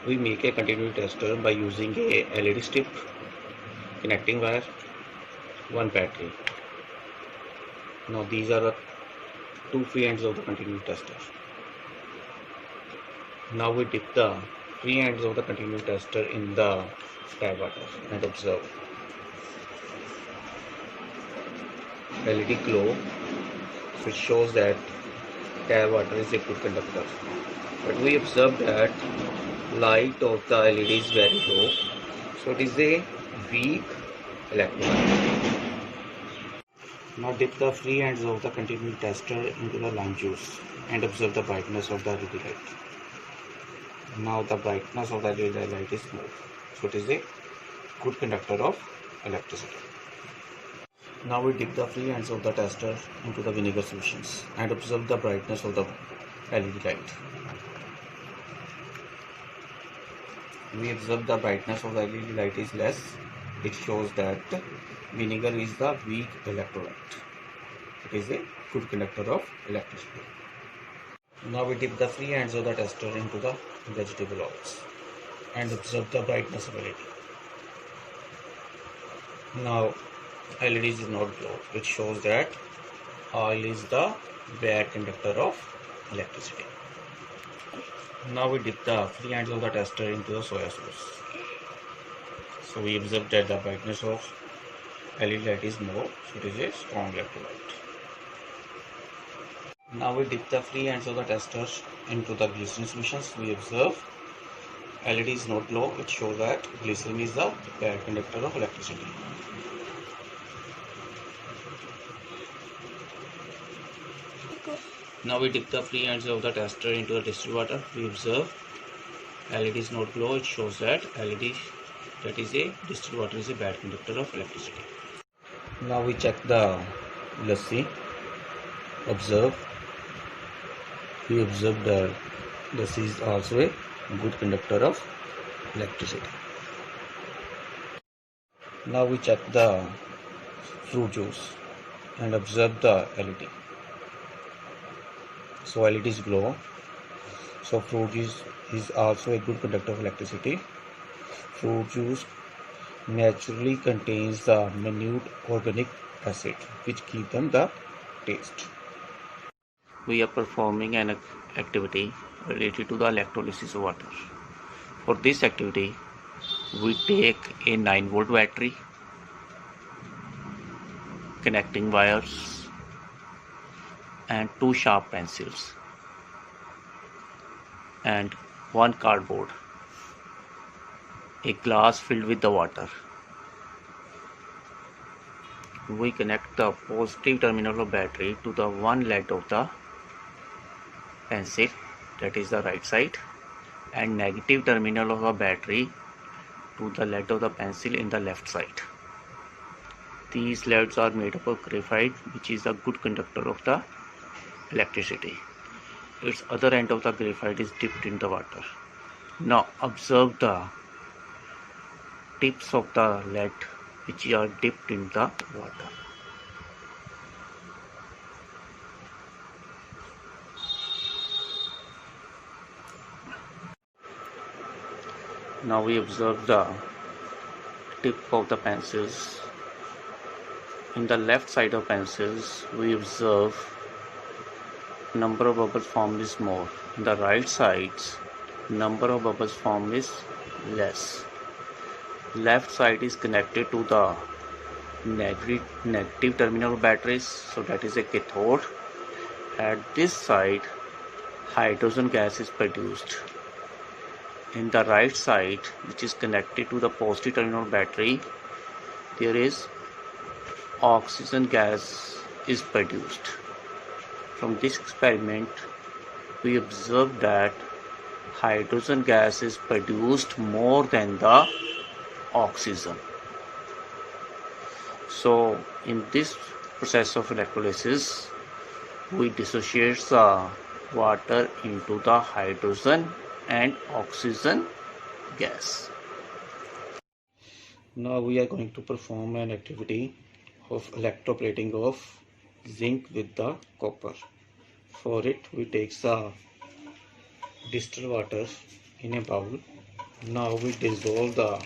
We make a continuity tester by using a LED strip, connecting wire, one battery. Now these are the two free ends of the continuity tester. Now we dip the free ends of the continuity tester in the tap water and observe. LED glow, which shows that tap water is a good conductor. But we observe that light of the LED is very low, so it is a weak electrolyte. Now dip the free ends of the continuity tester into the lime juice and observe the brightness of the LED light. Now the brightness of the LED light is small, so it is a good conductor of electricity. Now we dip the free ends of the tester into the vinegar solutions and observe the brightness of the LED light. We observe the brightness of the LED light is less. It shows that vinegar is the weak electrolyte. It is a good conductor of electricity. Now we dip the free ends of the tester into the vegetable oils and observe the brightness of LED. Now LED is not glow. It shows that oil is the bad conductor of electricity. Now we dip the free ends of the tester into the soya sauce. So we observe that the brightness of LED light is more, so it is a strong electrolyte. Now we dip the free ends of the tester into the glycerin solutions. We observe LED is not glow. It shows that glycerin is the bad conductor of electricity. Now we dip the free ends of the tester into the distilled water. We observe LED is not glow. It shows that LED, that is a distilled water, is a bad conductor of electricity. Now we check the lassi. Observe. We observe that lassi is also a good conductor of electricity. Now we check the fruit juice and observe the LED. So LED is glow. So fruit juice is also a good conductor of electricity. Fruit juice naturally contains the minute organic acid which give them the taste. We are performing an activity related to the electrolysis of water. For this activity, we take a 9-volt battery, connecting wires, and 2 sharp pencils and 1 cardboard, a glass filled with the water. We connect the positive terminal of battery to the one lead of the pencil, that is the right side, and negative terminal of the battery to the lead of the pencil in the left side. These leads are made up of graphite, which is a good conductor of the electricity. Its other end of the graphite is dipped in the water. Now observe the tips of the lead which are dipped in the water. Now we observe the tip of the pencils. In the left side of pencils, we observe number of bubbles formed is more. In the right sides, number of bubbles formed is less. Left side is connected to the negative terminal batteries, so that is a cathode. At this side, hydrogen gas is produced. In the right side, which is connected to the positive terminal battery, there is oxygen gas is produced. From this experiment, we observe that hydrogen gas is produced more than the oxygen. So in this process of electrolysis, we dissociate the water into the hydrogen and oxygen gas. Now we are going to perform an activity of electroplating of zinc with the copper. For it, we take the distilled water in a bowl Now we dissolve the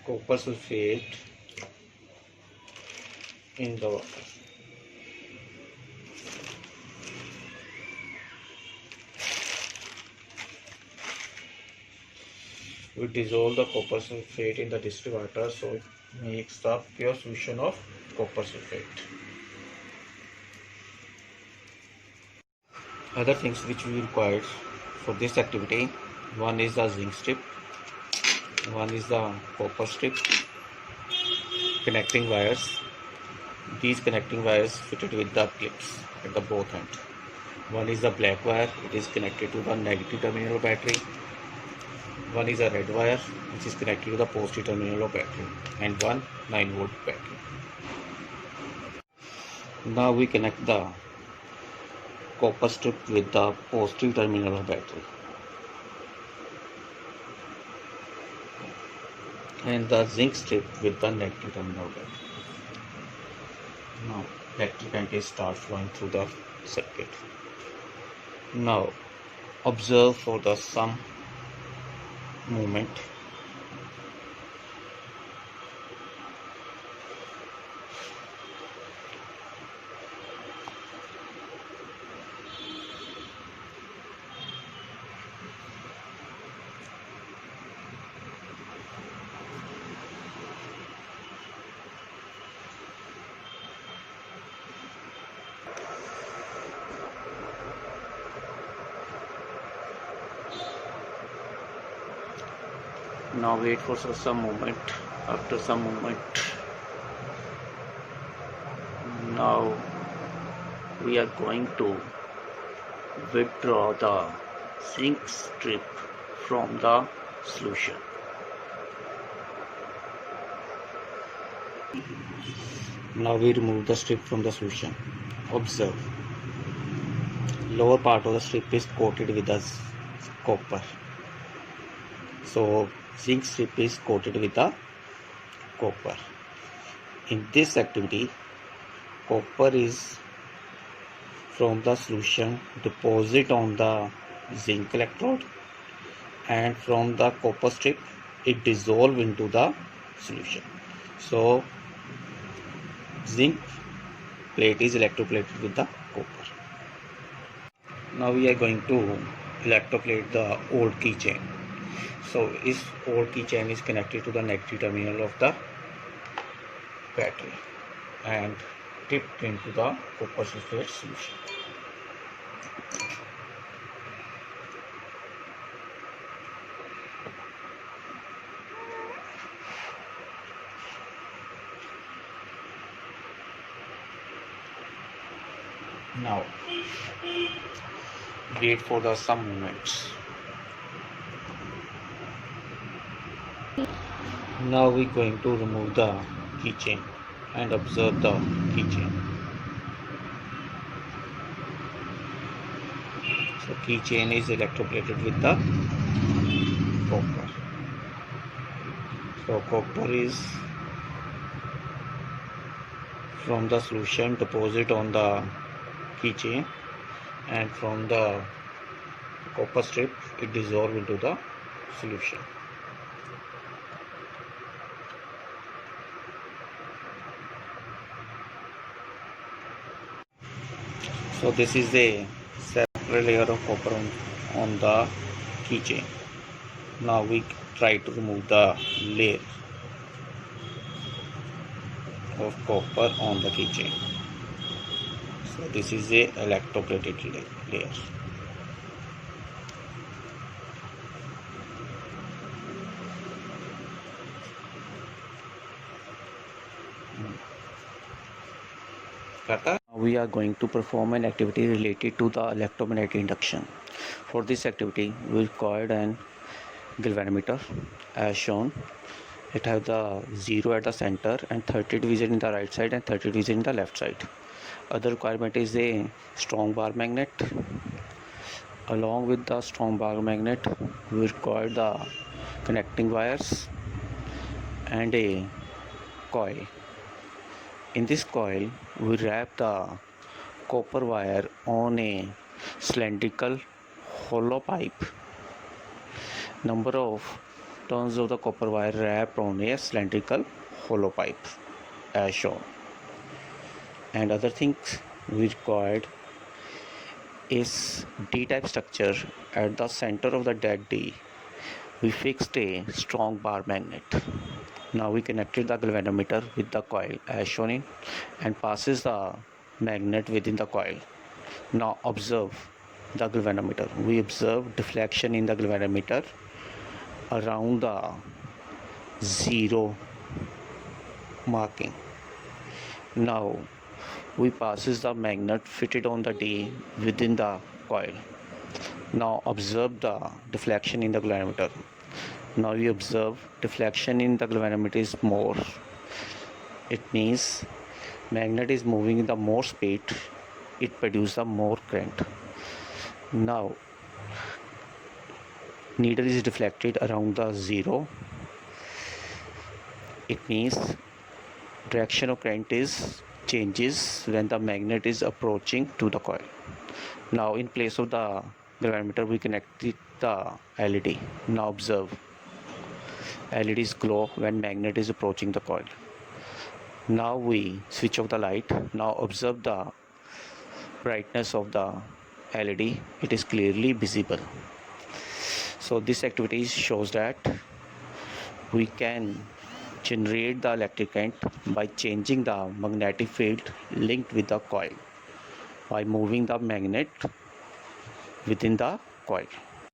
copper sulfate in the water. We dissolve the copper sulfate in the distilled water so it makes the pure solution of copper sulfate. Other things which we require for this activity, one is the zinc strip, one is the copper strip, connecting wires. These connecting wires fitted with the clips at the both ends. One is the black wire, it is connected to the negative terminal of battery. One is a red wire which is connected to the positive terminal of battery, and one 9-volt battery. Now we connect the copper strip with the positive terminal of battery and the zinc strip with the negative terminal of battery. Now electric current starts flowing through the circuit. Now observe for the some movement. Now wait for some moment. After some moment, now we are going to withdraw the zinc strip from the solution. Now we remove the strip from the solution. Observe. Lower part of the strip is coated with the copper. So zinc strip is coated with the copper. In this activity, copper is from the solution deposit on the zinc electrode, and from the copper strip it dissolve into the solution. So zinc plate is electroplated with the copper. Now we are going to electroplate the old keychain. So this old keychain is connected to the negative terminal of the battery and dipped into the copper sulfate solution. Now wait for the some moments. Now we are going to remove the keychain and observe the keychain. So keychain is electroplated with the copper. So copper is from the solution deposit on the keychain, and from the copper strip it dissolve into the solution. So this is a separate layer of copper on the keychain. Now we try to remove the layer of copper on the keychain. So this is a electroplated layer. We are going to perform an activity related to the electromagnetic induction. For this activity, we required an galvanometer as shown. It has the 0 at the center and 30 division in the right side and 30 division in the left side. Other requirement is a strong bar magnet. Along with the strong bar magnet, we require the connecting wires and a coil. In this coil, we wrap the copper wire on a cylindrical hollow pipe number of turns of the copper wire wrapped on a cylindrical hollow pipe as shown. And other things we required is D-type structure. At the center of the dead D, we fixed a strong bar magnet. Now we connected the galvanometer with the coil as shown in and passes the magnet within the coil. Now observe the galvanometer. We observe deflection in the galvanometer around the zero marking. Now we passes the magnet fitted on the D within the coil. Now observe the deflection in the galvanometer. Now we observe deflection in the galvanometer is more. It means magnet is moving in the more speed. It produces the more current. Now needle is deflected around the zero. It means direction of current is changes when the magnet is approaching to the coil. Now in place of the galvanometer we connected the LED. Now observe LEDs glow when magnet is approaching the coil. Now we switch off the light. Now observe the brightness of the LED. It is clearly visible. So this activity shows that we can generate the electric current by changing the magnetic field linked with the coil by moving the magnet within the coil.